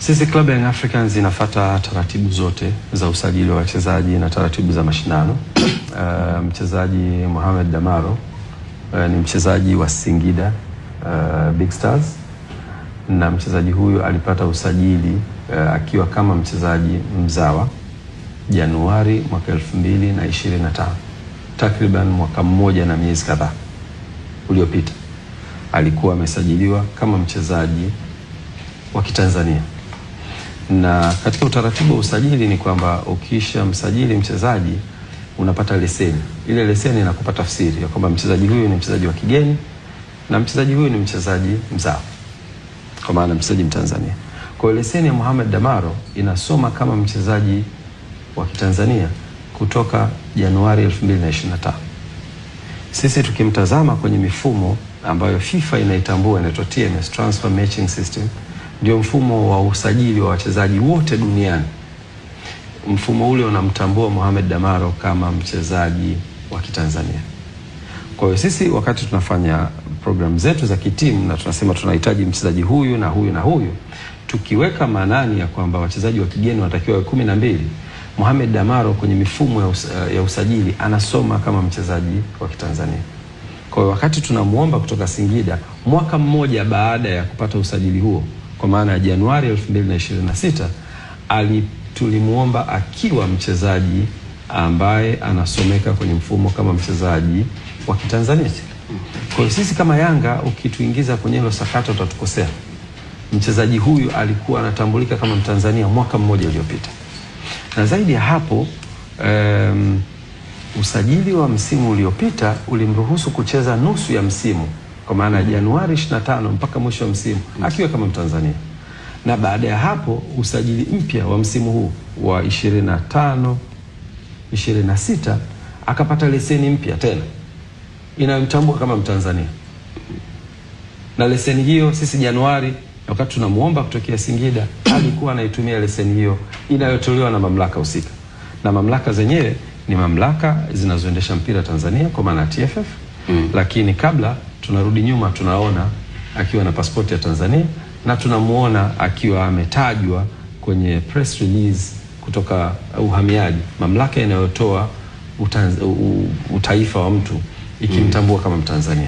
Sisi Club Young Africans inafuata taratibu zote za usajili wa wachezaji na taratibu za mashindano. Mchezaji Mohamed Damaro ni mchezaji wa Singida Big Stars, na mchezaji huyu alipata usajili akiwa kama mchezaji mzawa Januari mwaka 2025, takriban mwaka mmoja na miezi kadhaa uliopita. Alikuwa amesajiliwa kama mchezaji wa Kitanzania, na katika utaratibu wa usajili ni kwamba ukisha msajili mchezaji unapata leseni. Ile leseni inakupa tafsiri ya kwamba mchezaji huyu ni mchezaji wa kigeni na mchezaji huyu ni mchezaji mzawa, kwa maana mchezaji Mtanzania. Kwa hiyo leseni ya Mohamed Damaro inasoma kama mchezaji wa Kitanzania kutoka Januari 2025. Sisi tukimtazama kwenye mifumo ambayo FIFA inaitambua, inaitwa TMS, Transfer Matching System, ndio mfumo wa usajili wa wachezaji wote duniani. Mfumo ule unamtambua Mohamed Damaro kama mchezaji wa Kitanzania. Kwa hiyo sisi wakati tunafanya program zetu za kitimu na tunasema tunahitaji mchezaji huyu na huyu na huyu, tukiweka maanani ya kwamba wachezaji wa kigeni wanatakiwa 12, Mohamed Damaro kwenye mifumo ya usajili anasoma kama mchezaji wa Kitanzania. Kwa hiyo wakati tunamuomba kutoka Singida mwaka mmoja baada ya kupata usajili huo, kwa maana ya Januari 2026, tulimuomba akiwa mchezaji ambaye anasomeka kwenye mfumo kama mchezaji wa Kitanzania. Kwa hiyo sisi kama Yanga ukituingiza kwenye hilo sakata utatukosea. Mchezaji huyu alikuwa anatambulika kama Mtanzania mwaka mmoja uliopita. Na zaidi ya hapo, usajili wa msimu uliopita ulimruhusu kucheza nusu ya msimu, kwa maana Januari 25 mpaka mwisho wa msimu akiwa kama Mtanzania. Na baada ya hapo usajili mpya wa msimu huu wa 25 26 akapata leseni mpya tena inayomtambua kama Mtanzania. Na leseni hiyo sisi Januari wakati tunamuomba kutokea Singida alikuwa anaitumia leseni hiyo inayotolewa na mamlaka husika. Na mamlaka zenyewe ni mamlaka zinazoendesha mpira Tanzania, kwa maana TFF. Lakini kabla tunarudi nyuma, tunaona akiwa na pasipoti ya Tanzania na tunamuona akiwa ametajwa kwenye press release kutoka uhamiaji, mamlaka inayotoa utaifa wa mtu ikimtambua kama Mtanzania.